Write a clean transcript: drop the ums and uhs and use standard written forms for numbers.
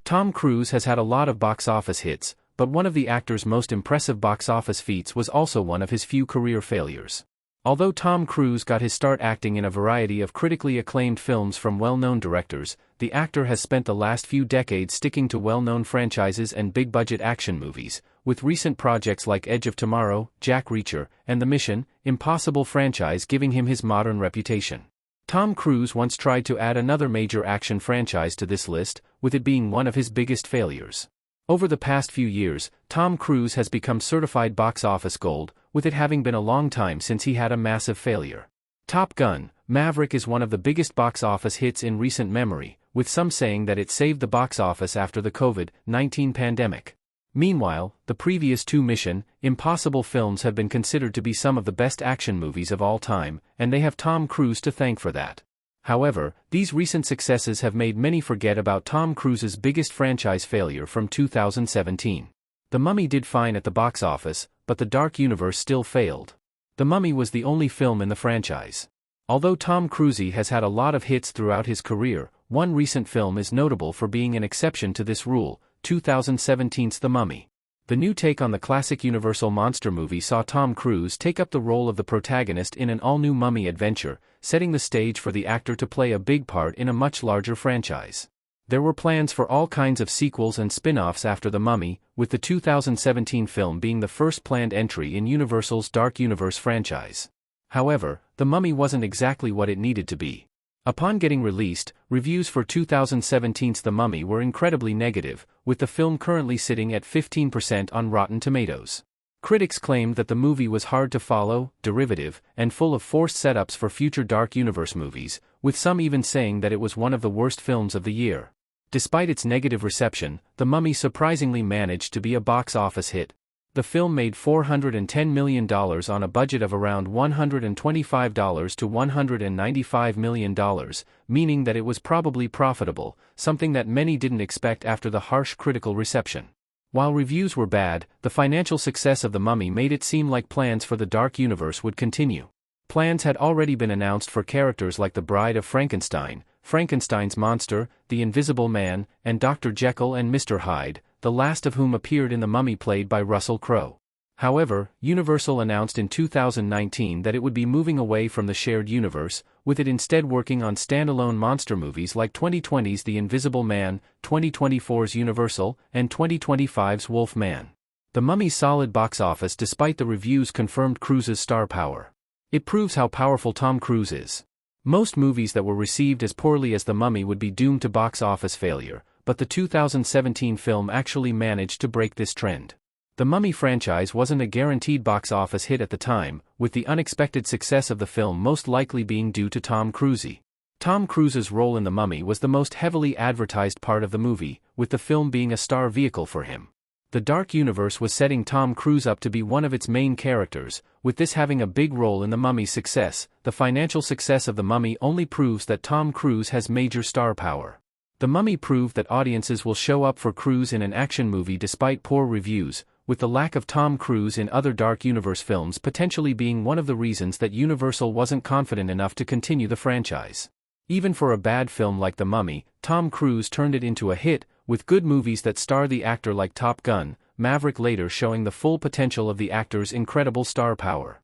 Tom Cruise has had a lot of box office hits, but one of the actor's most impressive box office feats was also one of his few career failures. Although Tom Cruise got his start acting in a variety of critically acclaimed films from well-known directors, the actor has spent the last few decades sticking to well-known franchises and big-budget action movies, with recent projects like Edge of Tomorrow, Jack Reacher, and the Mission: Impossible franchise giving him his modern reputation. Tom Cruise once tried to add another major action franchise to this list, with it being one of his biggest failures. Over the past few years, Tom Cruise has become certified box office gold, with it having been a long time since he had a massive failure. Top Gun: Maverick is one of the biggest box office hits in recent memory, with some saying that it saved the box office after the COVID-19 pandemic. Meanwhile, the previous two Mission: Impossible films have been considered to be some of the best action movies of all time, and they have Tom Cruise to thank for that. However, these recent successes have made many forget about Tom Cruise's biggest franchise failure from 2017. The Mummy did fine at the box office, but the Dark Universe still failed. The Mummy was the only film in the franchise. Although Tom Cruise has had a lot of hits throughout his career, one recent film is notable for being an exception to this rule: 2017's The Mummy. The new take on the classic Universal monster movie saw Tom Cruise take up the role of the protagonist in an all-new mummy adventure, setting the stage for the actor to play a big part in a much larger franchise. There were plans for all kinds of sequels and spin-offs after The Mummy, with the 2017 film being the first planned entry in Universal's Dark Universe franchise. However, The Mummy wasn't exactly what it needed to be. Upon getting released, reviews for 2017's The Mummy were incredibly negative, with the film currently sitting at 15% on Rotten Tomatoes. Critics claimed that the movie was hard to follow, derivative, and full of forced setups for future Dark Universe movies, with some even saying that it was one of the worst films of the year. Despite its negative reception, The Mummy surprisingly managed to be a box office hit. The film made $410 million on a budget of around $125 to $195 million, meaning that it was probably profitable, something that many didn't expect after the harsh critical reception. While reviews were bad, the financial success of The Mummy made it seem like plans for the Dark Universe would continue. Plans had already been announced for characters like the Bride of Frankenstein, Frankenstein's monster, the Invisible Man, and Dr. Jekyll and Mr. Hyde, the last of whom appeared in The Mummy played by Russell Crowe. However, Universal announced in 2019 that it would be moving away from the shared universe, with it instead working on standalone monster movies like 2020's The Invisible Man, 2024's Universal, and 2025's Wolf Man. The Mummy's solid box office despite the reviews confirmed Cruise's star power. It proves how powerful Tom Cruise is. Most movies that were received as poorly as The Mummy would be doomed to box office failure, but the 2017 film actually managed to break this trend. The Mummy franchise wasn't a guaranteed box office hit at the time, with the unexpected success of the film most likely being due to Tom Cruise. Tom Cruise's role in The Mummy was the most heavily advertised part of the movie, with the film being a star vehicle for him. The Dark Universe was setting Tom Cruise up to be one of its main characters, with this having a big role in The Mummy's success. The financial success of The Mummy only proves that Tom Cruise has major star power. The Mummy proved that audiences will show up for Cruise in an action movie despite poor reviews, with the lack of Tom Cruise in other Dark Universe films potentially being one of the reasons that Universal wasn't confident enough to continue the franchise. Even for a bad film like The Mummy, Tom Cruise turned it into a hit, with good movies that star the actor like Top Gun: Maverick later showing the full potential of the actor's incredible star power.